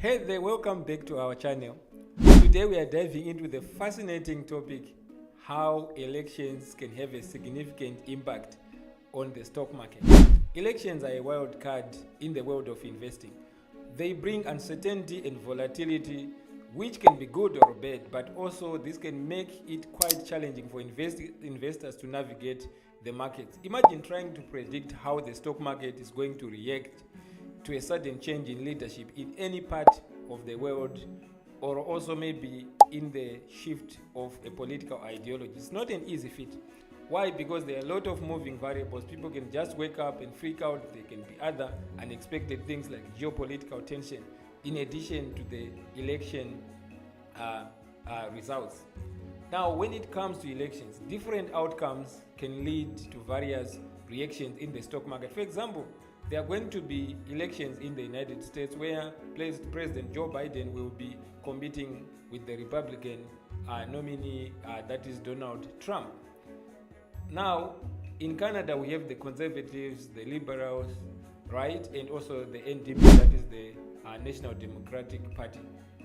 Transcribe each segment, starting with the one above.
Hey there, welcome back to our channel. Today we are diving into the fascinating topic how elections can have a significant impact on the stock market. Elections are a wild card in the world of investing. They bring uncertainty and volatility, which can be good or bad, but also this can make it quite challenging for investors to navigate the markets. Imagine trying to predict how the stock market is going to react to a sudden change in leadership in any part of the world, or also maybe in the shift of a political ideology. It's not an easy feat. Why? Because there are a lot of moving variables. People can just wake up and freak out. There can be other unexpected things like geopolitical tension, in addition to the election results. Now, when it comes to elections, different outcomes can lead to various reactions in the stock market. For example, there are going to be elections in the United States where President Joe Biden will be competing with the Republican nominee, that is Donald Trump. Now, in Canada, we have the Conservatives, the Liberals, right, and also the NDP, that is the National Democratic Party,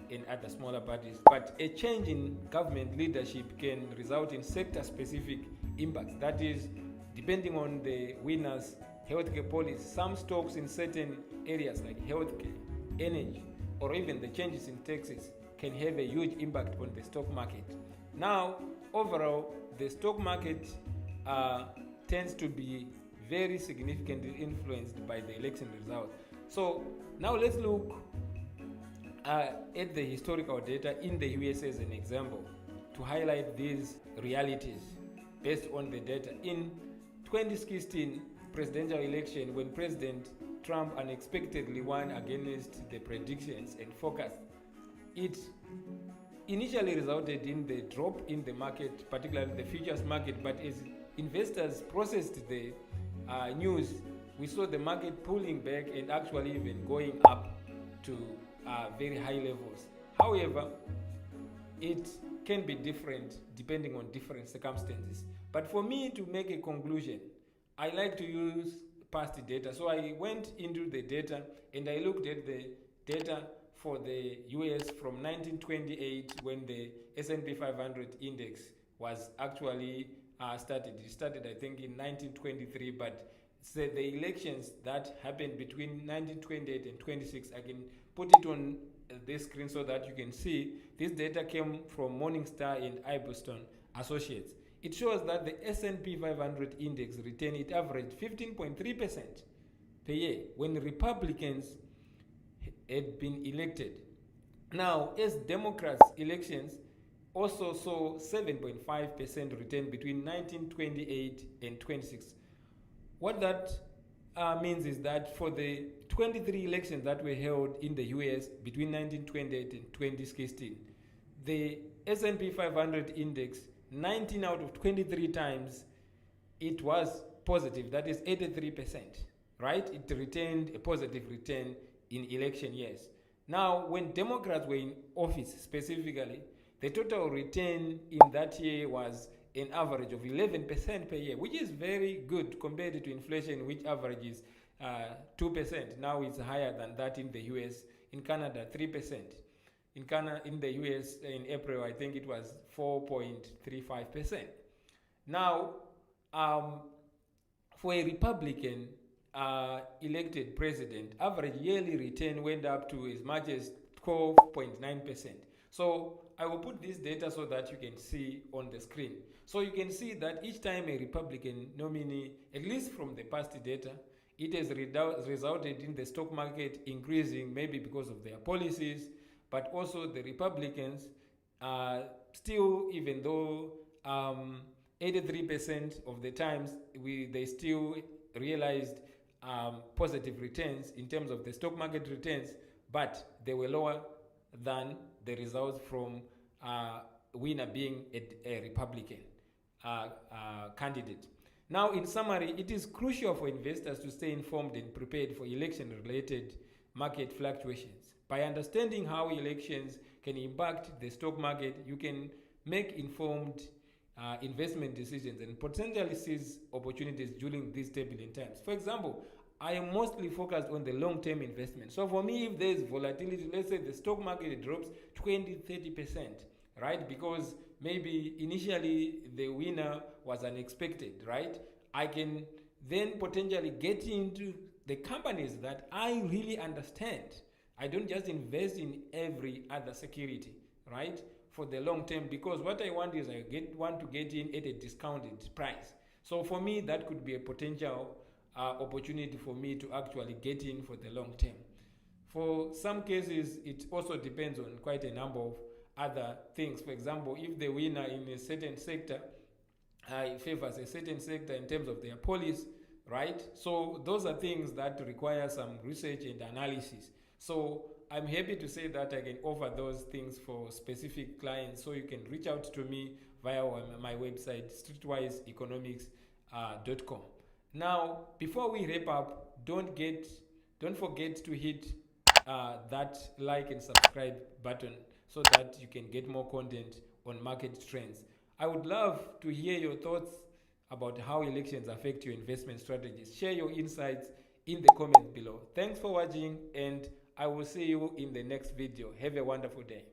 and other smaller parties. But a change in government leadership can result in sector-specific impacts. That is, depending on the winner's healthcare policy, some stocks in certain areas like healthcare, energy, or even the changes in taxes can have a huge impact on the stock market. Now, overall, the stock market tends to be very significantly influenced by the election results. So now let's look at the historical data in the US as an example to highlight these realities based on the data. In 2016 presidential election, when President Trump unexpectedly won against the predictions and forecasts, it initially resulted in the drop in the market, particularly the futures market. But as investors processed the news, we saw the market pulling back and actually even going up to very high levels. However, it can be different depending on different circumstances. But for me to make a conclusion, I like to use past data. So I went into the data and I looked at the data for the US from 1928, when the S&P 500 index was actually started. It started, I think, in 1923, but the elections that happened between 1928 and 26, I can put it on this screen so that you can see. This data came from Morningstar and Iboston Associates. It shows that the S&P 500 index returned, it averaged 15.3% per year when Republicans had been elected. Now, as Democrats, elections also saw 7.5% return between 1928 and 26. What that means is that for the 23 elections that were held in the US between 1928 and 2016, the S&P 500 index, 19 out of 23 times, it was positive. That is 83%, right? It retained a positive return in election years. Now, when Democrats were in office specifically, the total return in that year was an average of 11% per year, which is very good compared to inflation, which averages 2%. Now it's higher than that in the US. In Canada, 3%. In the US, in April, I think it was 4.35%. Now, for a Republican elected president, average yearly return went up to as much as 12.9%. So I will put this data so that you can see on the screen. So you can see that each time a Republican nominee, at least from the past data, it has resulted in the stock market increasing, maybe because of their policies, but also the Republicans still, even though 83% of the times they still realized positive returns in terms of the stock market returns, but they were lower than the results from winner being a Republican candidate. Now, in summary, it is crucial for investors to stay informed and prepared for election-related market fluctuations. By understanding how elections can impact the stock market, you can make informed investment decisions and potentially seize opportunities during these turbulent times. For example, I am mostly focused on the long-term investment. So for me, if there's volatility, let's say the stock market drops 20-30%, right? Because maybe initially the winner was unexpected, right? I can then potentially get into the companies that I really understand. I don't just invest in every other security, right? For the long term, because what I want is want to get in at a discounted price. So for me, that could be a potential opportunity for me to actually get in for the long term. For some cases, it also depends on quite a number of other things. For example, if the winner in a certain sector favors a certain sector in terms of their policy, right? So those are things that require some research and analysis. So I'm happy to say that I can offer those things for specific clients. So you can reach out to me via my website, streetwiseeconomics.com. Now, before we wrap up, don't forget to hit that like and subscribe button so that you can get more content on market trends. I would love to hear your thoughts about how elections affect your investment strategies. Share your insights in the comments below. Thanks for watching, and I will see you in the next video. Have a wonderful day.